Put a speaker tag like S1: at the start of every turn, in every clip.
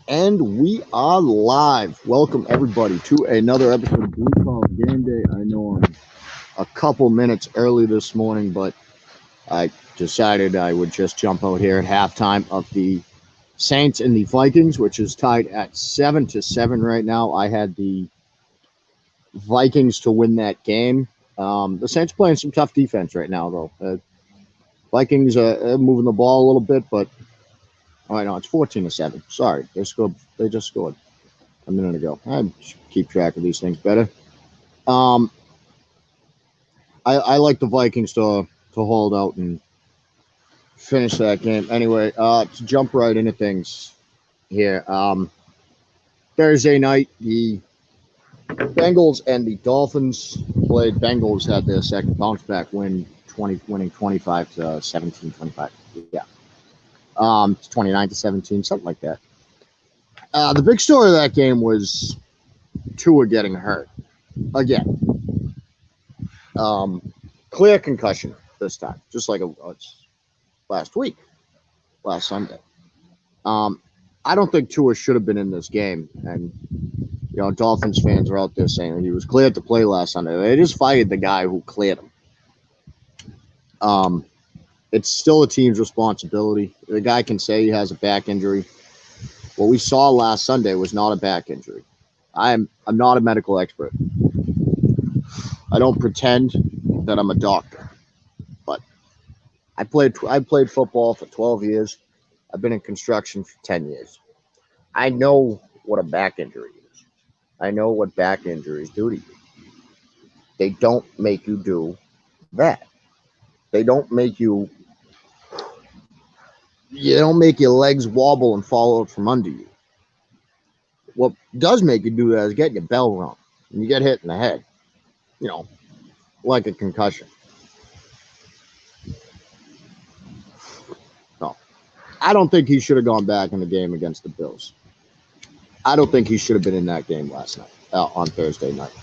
S1: And we are live. Welcome everybody to another episode of Blue Collar Game Day. I know I'm a couple minutes early this morning, but I decided I would just jump out here at halftime of the Saints and the Vikings, which is tied at 7-7 right now. I had the Vikings to win that game. The Saints playing some tough defense right now, though. Vikings are moving the ball a little bit, but oh, I know it's 14-7. Sorry, they scored. They just scored a minute ago. I should keep track of these things better. Um, I like the Vikings to hold out and finish that game. Anyway, to jump right into things here. Thursday night, the Bengals and the Dolphins played. Bengals had their second bounce back win, winning 25-17, 25. Yeah. 29-17, something like that. The big story of that game was Tua getting hurt again. Clear concussion this time, just like it was last week, last Sunday. Um, I don't think Tua should have been in this game, and Dolphins fans are out there saying he was cleared to play last Sunday. They just fired the guy who cleared him. Um, it's still a team's responsibility. The guy can say he has a back injury. What we saw last Sunday was not a back injury. I'm not a medical expert. I don't pretend that I'm a doctor, but I played football for 12 years. I've been in construction for 10 years. I know what a back injury is. I know what back injuries do to you. They don't make you do that. They don't make you don't make your legs wobble and fall out from under you. What does make you do that is get your bell rung and you get hit in the head, you know, like a concussion. No, I don't think he should have gone back in the game against the Bills. I don't think he should have been in that game last night, on Thursday night.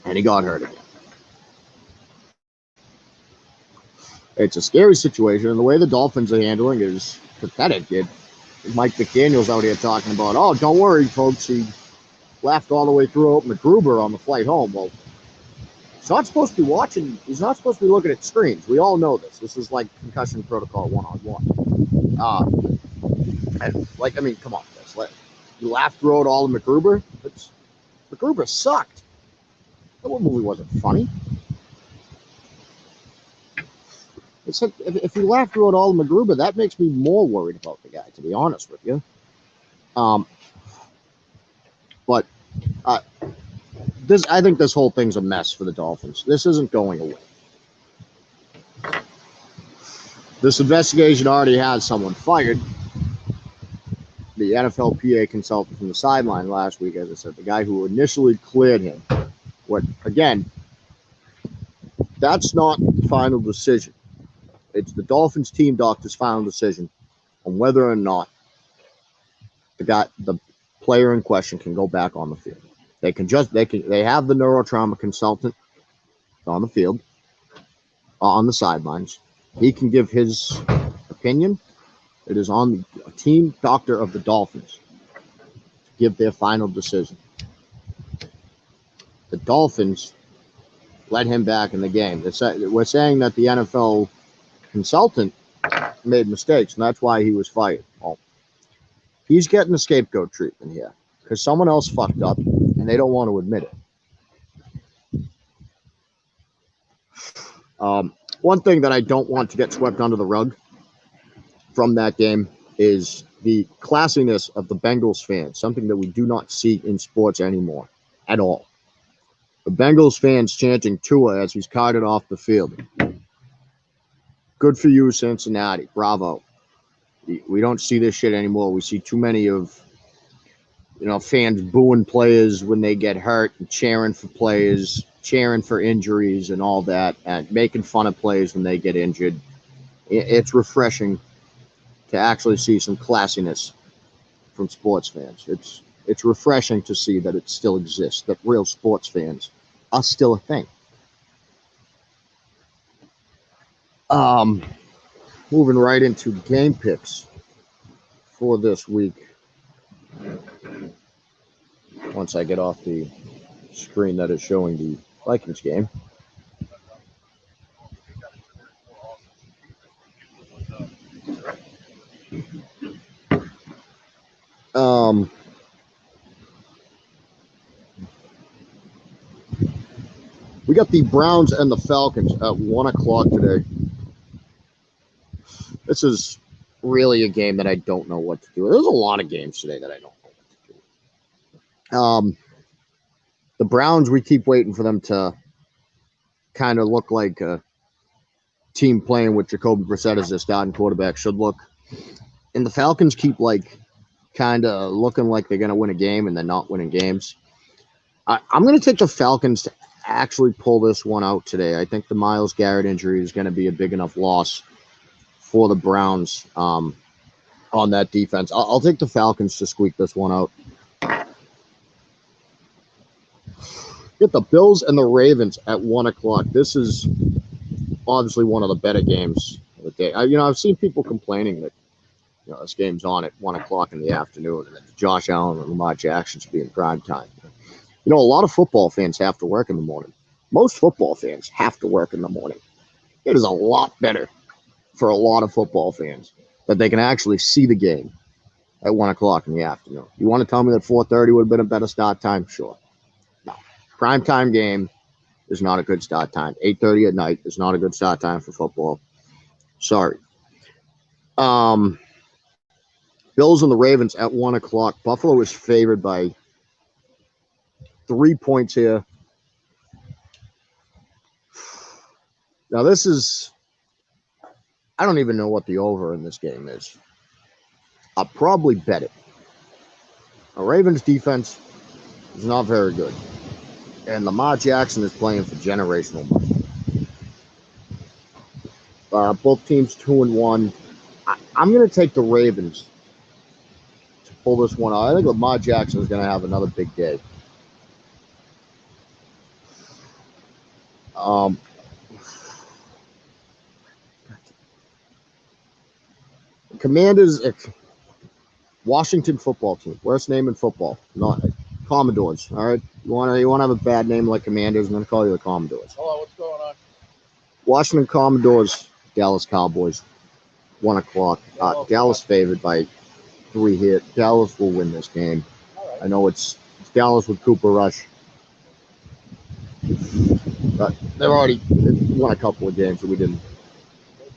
S1: And he got hurt again. It's a scary situation, and the way the Dolphins are handling it is pathetic. Mike McDaniel's out here talking about, oh, don't worry, folks, he laughed all the way through McGruber on the flight home. Well, he's not supposed to be watching. He's not supposed to be looking at screens. We all know this. This is like concussion protocol 1-on-1. Come on, guys. You laughed through it all of McGruber. McGruber sucked. That movie wasn't funny. It's like, if you laugh through it all of McGruber, that makes me more worried about the guy, to be honest with you. But I think this whole thing's a mess for the Dolphins. This isn't going away. This investigation already has someone fired. The NFLPA consultant from the sideline last week, as I said, the guy who initially cleared him. Again, that's not the final decision. It's the Dolphins team doctor's final decision on whether or not the player in question can go back on the field. They have the neurotrauma consultant on the field, on the sidelines. He can give his opinion. It is on the team doctor of the Dolphins to give their final decision. The Dolphins let him back in the game. We're saying that the NFL consultant made mistakes, and that's why he was fired. Well, he's getting the scapegoat treatment here because someone else fucked up, and they don't want to admit it. One thing that I don't want to get swept under the rug from that game is the classiness of the Bengals fans, something that we do not see in sports anymore at all. The Bengals fans chanting Tua as he's carted off the field. Good for you, Cincinnati. Bravo. We don't see this shit anymore. We see too many of fans booing players when they get hurt and cheering for players, cheering for injuries and all that, and making fun of players when they get injured. It's refreshing to actually see some classiness from sports fans. It's refreshing to see that it still exists, that real sports fans are still a thing. Moving right into game picks for this week. once I get off the screen that is showing the Vikings game. We got the Browns and the Falcons at 1 o'clock today. This is really a game that I don't know what to do. There's a lot of games today that I don't know what to do. The Browns, we keep waiting for them to kind of look like a team playing with Jacoby Brissett as their starting quarterback should look. And the Falcons keep kind of looking like they're going to win a game and they're not winning games. I'm going to take the Falcons to actually pull this one out today. I think the Myles Garrett injury is going to be a big enough loss for the Browns on that defense. I'll take the Falcons to squeak this one out. Get the Bills and the Ravens at 1 o'clock. This is obviously one of the better games of the day. I've seen people complaining that this game's on at 1 o'clock in the afternoon and that Josh Allen and Lamar Jackson should be in prime time. A lot of football fans have to work in the morning. Most football fans have to work in the morning. It is a lot better for a lot of football fans that they can actually see the game at 1 o'clock in the afternoon. You want to tell me that 4:30 would have been a better start time? Sure. No. Prime time game is not a good start time. 8:30 at night is not a good start time for football. Sorry. Bills and the Ravens at 1 o'clock. Buffalo is favored by 3 points here. Now this is, I don't even know what the over in this game is. I'll probably bet it. The Ravens defense is not very good. And Lamar Jackson is playing for generational money. Both teams 2-1. I'm going to take the Ravens to pull this one out. I think Lamar Jackson is going to have another big day. Commanders, Washington football team. Worst name in football. Not Commodores. All right. You want to have a bad name like Commanders? I'm going to call you the Commodores.
S2: Hello, what's going on?
S1: Washington Commodores, Dallas Cowboys, 1 o'clock. Dallas favored by 3 here. Dallas will win this game.
S2: Right.
S1: I know it's Dallas with Cooper Rush. But they've already won a couple of games that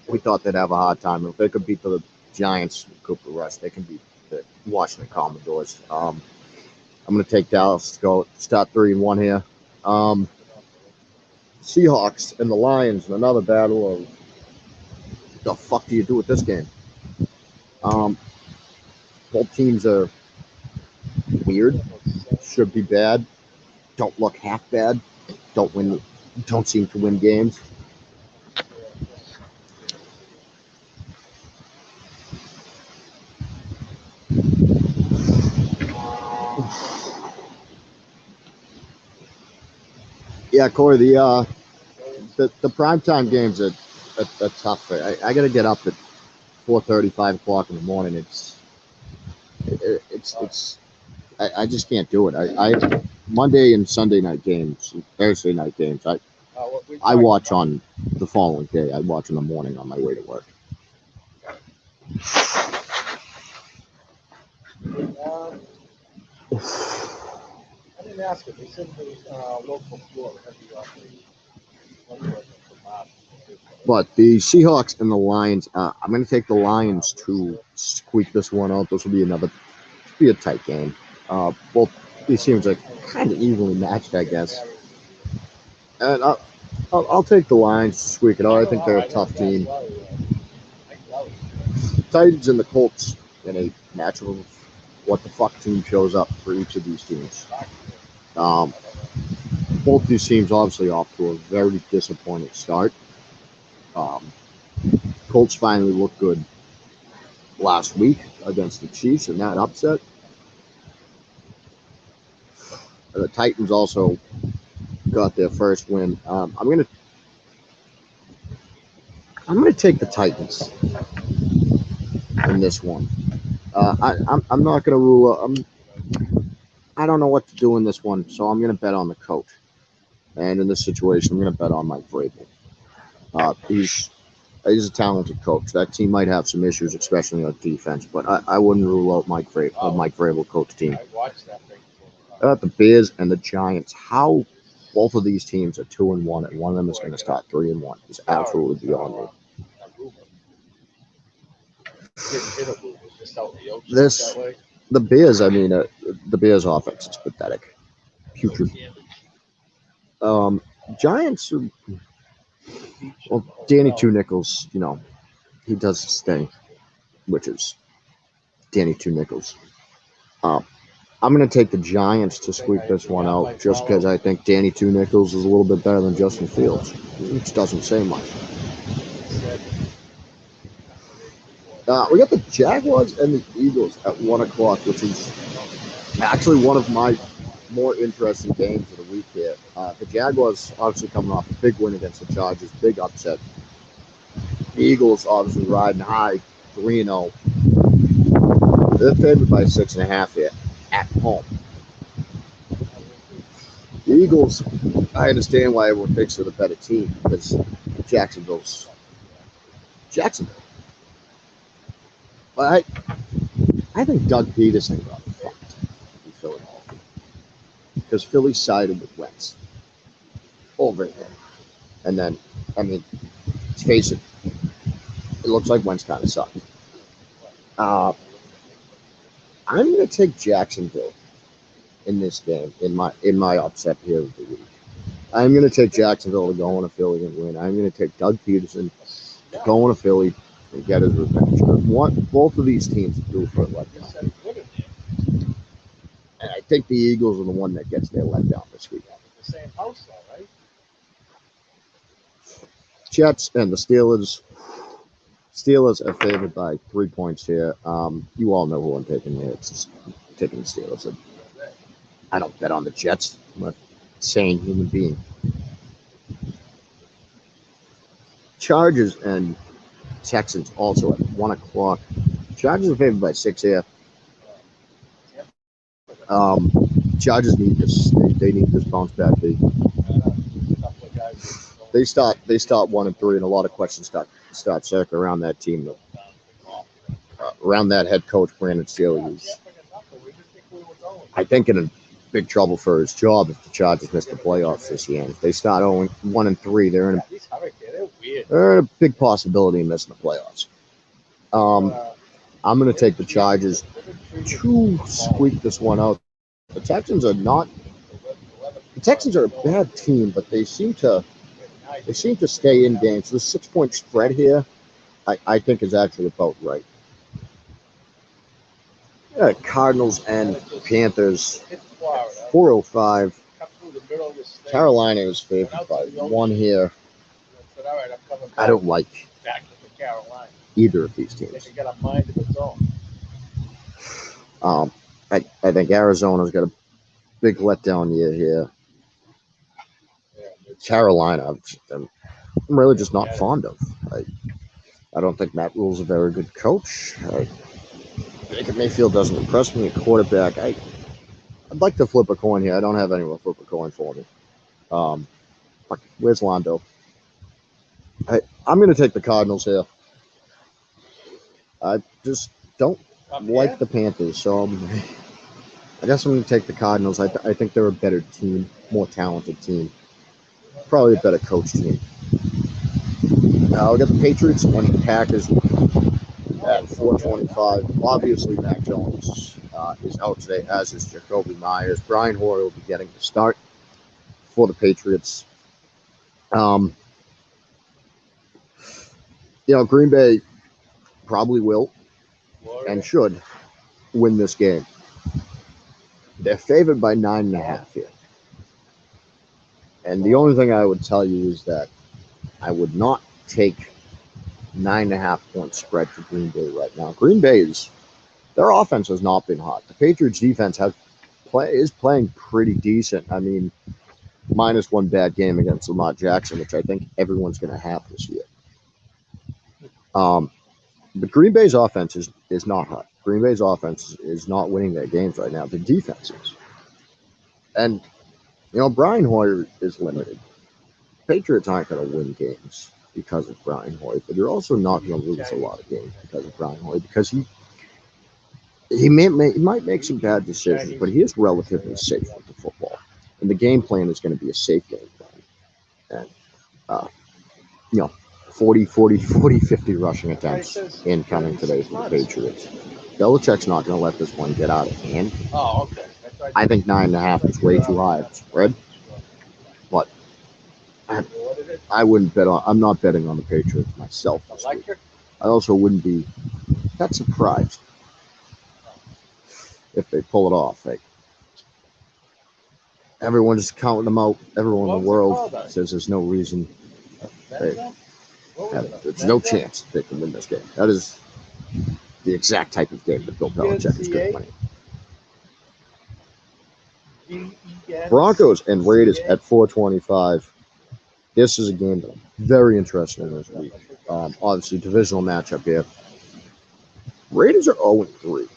S1: we thought they'd have a hard time. If they could beat the Giants with Cooper Rush, they can beat the Washington Commodores. I'm going to take Dallas to go start 3-1 here. Seahawks and the Lions, another battle of what the fuck do you do with this game? Both teams are weird, should be bad, don't look half bad, don't seem to win games. Yeah, Corey, the primetime games are tough. I got to get up at 4:30, 5 o'clock in the morning. I just can't do it. I Monday and Sunday night games, Thursday night games. I watch on the following day. I watch in the morning on my way to work.
S2: I didn't ask him. He said the local floor had the
S1: But the Seahawks and the Lions, I'm going to take the Lions to squeak this one out. This will be a tight game. Both these teams are kind of evenly matched, I guess. And I'll take the Lions to squeak it out. I think they're a tough team. Titans and the Colts in a natural what the fuck team shows up for each of these teams. Both these teams obviously off to a very disappointing start. Colts finally looked good last week against the Chiefs in that upset. The Titans also got their first win. I'm gonna take the Titans in this one. I'm not gonna rule out. I don't know what to do in this one, so I'm going to bet on the coach. And in this situation, I'm going to bet on Mike Vrabel. He's a talented coach. That team might have some issues, especially on defense, but I wouldn't rule out Mike Vrabel coach team.
S2: I watched that thing.
S1: The Bears and the Giants. How both of these teams are 2-1, and one of them is going to start 3-1 is absolutely beyond me. This the Bears. I mean, the Bears offense is pathetic, putrid. Giants. Well, Danny Two Nichols. He does his thing, which is Danny Two Nichols. I'm going to take the Giants to squeak this one out just because I think Danny Two Nichols is a little bit better than Justin Fields, which doesn't say much. We got the Jaguars and the Eagles at 1 o'clock, which is actually one of my more interesting games of the week here. The Jaguars obviously coming off a big win against the Chargers, big upset. The Eagles obviously riding high, 3-0. They're favored by 6.5 here at home. The Eagles, I understand why everyone thinks they're the better team because Jacksonville. But I think Doug Peterson got fucked in Philadelphia because Philly sided with Wentz over him. And then, I mean, let's face it, it looks like Wentz kind of sucked. I'm going to take Jacksonville in this game in my upset here of the week. I'm going to take Jacksonville to go on a Philly and win. I'm going to take Doug Peterson to go on a Philly and get his revenge. Both of these teams do for a letdown. And I think the Eagles are the one that gets their letdown this week.
S2: The same house, though, right?
S1: Jets and the Steelers. Steelers are favored by 3 points here. You all know who I'm taking here. It's just taking the Steelers. I don't bet on the Jets. I'm a sane human being. Chargers and Texans also at 1 o'clock. Chargers are favored by 6 here. Chargers need this. They need this bounce back. They start 1-3, and a lot of questions start circling around that team, around that head coach Brandon Staley, who's I think in a big trouble for his job if the Chargers miss the playoffs this year. And if they start 1-3, they're in a big possibility of missing the playoffs. I'm going to take the Chargers to squeak this one out. The Texans are a bad team, but they seem to stay in games. The 6-point spread here, I think, is actually about right. Cardinals and Panthers, 4:05. Carolina is favored by 1 here. I don't like either of these teams. I think Arizona's got a big letdown year here. Carolina, I'm really just not fond of. I don't think Matt Rule's a very good coach. Baker Mayfield doesn't impress me. A quarterback, I'd like to flip a coin here. I don't have anyone flip a coin for me. Where's Londo? I'm going to take the Cardinals here. I just don't like the Panthers, so I guess I'm going to take the Cardinals. I think they're a better team, more talented team, probably a better coach team. We got the Patriots and the Packers at 4:25. Obviously, Mac Jones is out today, as is Jacoby Myers. Brian Hoyer will be getting the start for the Patriots. Green Bay probably will and should win this game. They're favored by 9.5 here. And the only thing I would tell you is that I would not take 9.5 point spread for Green Bay right now. Green Bay's their offense has not been hot. The Patriots defense is playing pretty decent. I mean, minus one bad game against Lamar Jackson, which I think everyone's going to have this year. But Green Bay's offense is not hot. Green Bay's offense is not winning their games right now. The defense is. And, Brian Hoyer is limited. Patriots aren't going to win games because of Brian Hoyer, but you're also not going to lose a lot of games because of Brian Hoyer because he might make some bad decisions, but he is relatively safe with the football. And the game plan is going to be a safe game plan. And, 40, 50 rushing attempts incoming today for the Patriots. Belichick's not going to let this one get out of hand.
S2: Oh, okay.
S1: I think 9.5 is way too high of a spread. But I wouldn't bet on. I'm not betting on the Patriots myself this week. I also wouldn't be that surprised if they pull it off. Like, everyone's counting them out. Everyone in the world says there's no reason. There's no chance they can win this game. That is the exact type of game that Bill Belichick is good winning. Broncos and Raiders at 425. This is a game that I'm very interested in this week. Obviously, divisional matchup here. Raiders are 0-3.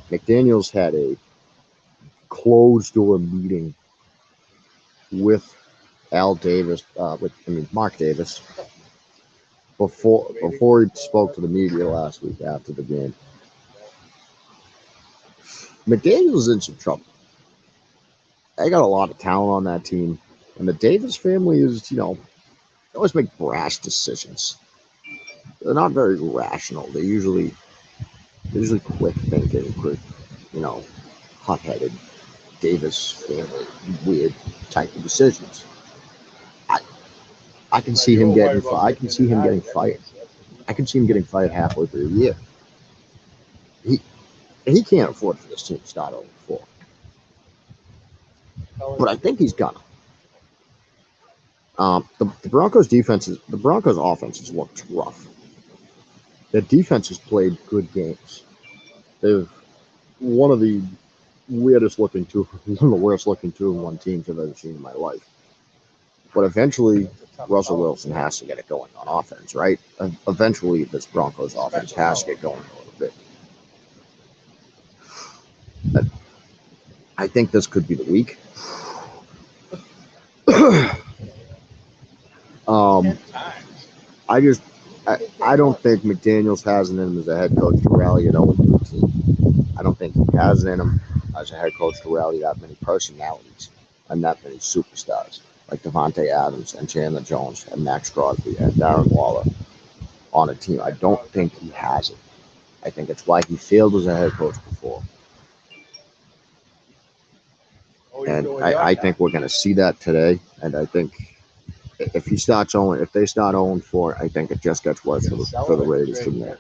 S1: McDaniels had a closed-door meeting with Mark Davis, before he spoke to the media last week after the game. McDaniels in some trouble. They got a lot of talent on that team, and the Davis family is, they always make brash decisions. They're not very rational. They're usually quick thinking, quick, hot-headed Davis family, weird type of decisions. I can see him getting fired. I can see him getting fired. I can see him getting fired halfway through the year. He can't afford for this team to start 0-4. But I think he's gonna. The Broncos offense has looked rough. Their defense has played good games. They've one of the worst looking 2-1 teams I've ever seen in my life. But eventually, Russell Wilson has to get it going on offense, right? Eventually, this Broncos offense has to get going a little bit. But I think this could be the week. I don't think McDaniels has it in him as a head coach to rally an 0-3 team. I don't think he has it in him as a head coach to rally that many personalities and that many superstars like Devontae Adams and Chandler Jones and Max Crosby and Darren Waller on a team. I don't think he has it. I think it's why he failed as a head coach before. And I think we're going to see that today. And I think if they start 0-4, I think it just gets worse for the Raiders from there.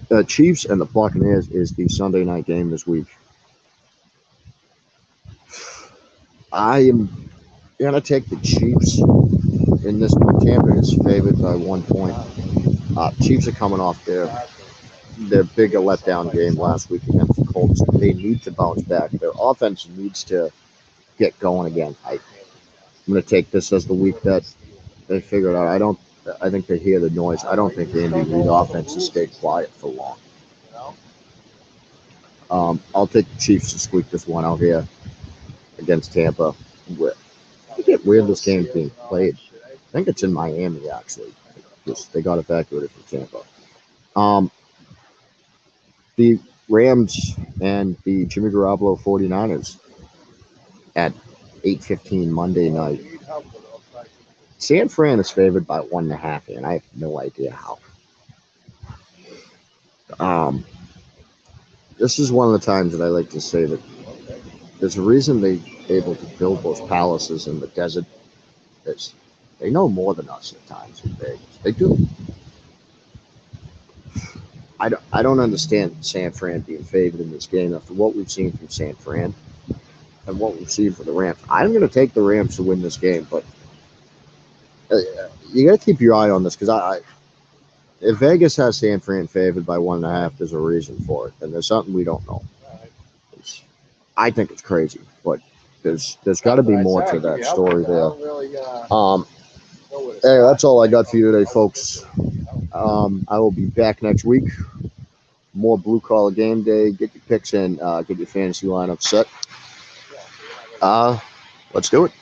S1: The Chiefs and the Buccaneers is the Sunday night game this week. I am going to take the Chiefs in this one. Tampa is favored by 1 point. Chiefs are coming off their bigger letdown game last week against the Colts. They need to bounce back. Their offense needs to get going again. I'm going to take this as the week that they figure it out. I think they hear the noise. I don't think the Andy Reid offense has stayed quiet for long. I'll take the Chiefs to squeak this one out here against Tampa. I get weird this game's being played. I think it's in Miami, actually. They got it back from Tampa. The Rams and the Jimmy Garoppolo 49ers at 8:15 Monday night. San Fran is favored by 1.5, and I have no idea how. This is one of the times that I like to say that there's a reason they're able to build those palaces in the desert. They know more than us at times in Vegas. They do. I don't understand San Fran being favored in this game after what we've seen from San Fran and what we've seen from the Rams. I'm going to take the Rams to win this game, but you got to keep your eye on this because if Vegas has San Fran favored by 1.5, there's a reason for it, and there's something we don't know. I think it's crazy, but there's got to be more to that story there. Hey, that's all I got for you today, folks. I will be back next week more blue collar game day. Get your picks in, get your fantasy lineup set.
S2: Yeah, so we're not ready.
S1: Let's do it.